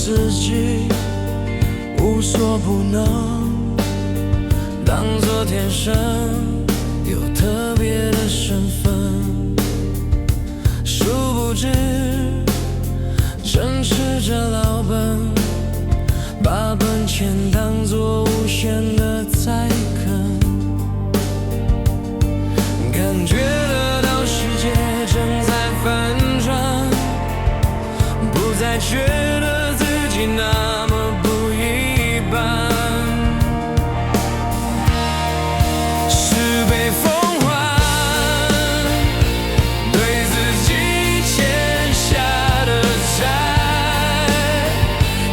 自己无所不能，当作天生有特别的身份，殊不知正吃着老本，把本钱当作无限的财坑，感觉得到世界正在翻转，不再觉得自己那么不一般，是被风唤对自己欠下的债，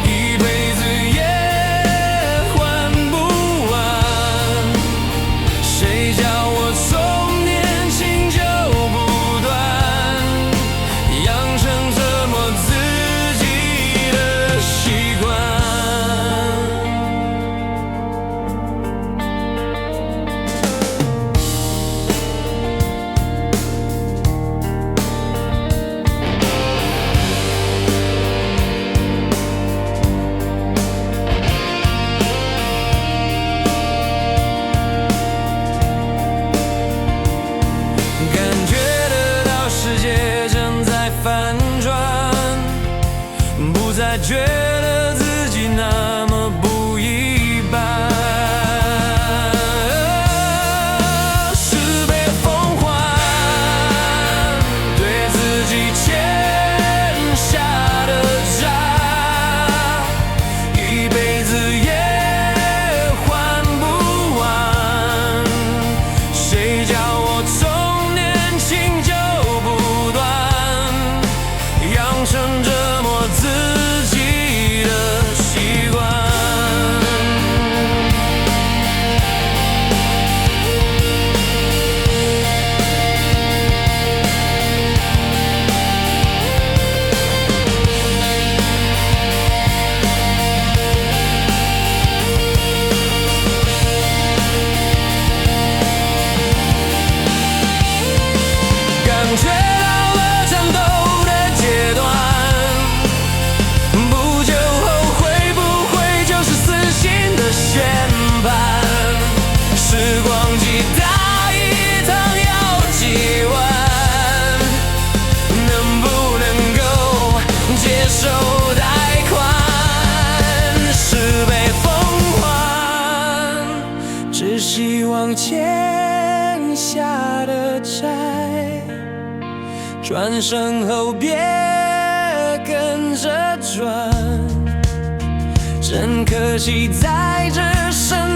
一辈子也还不完，谁叫我从年轻就不断养成折磨自己的习惯。感觉得到世界正在翻转，不再觉得自己那么不一般，是被风唤对自己欠下的债，一辈子也还不完，谁叫我从年轻就不断养成折磨自己的习惯。感觉到了战斗的阶段，不久后会不会就是死刑的宣判？时光机打一趟要几万，能不能够接受贷款？是被风唤，只希望欠下的债转身后别跟着转，真可惜在这生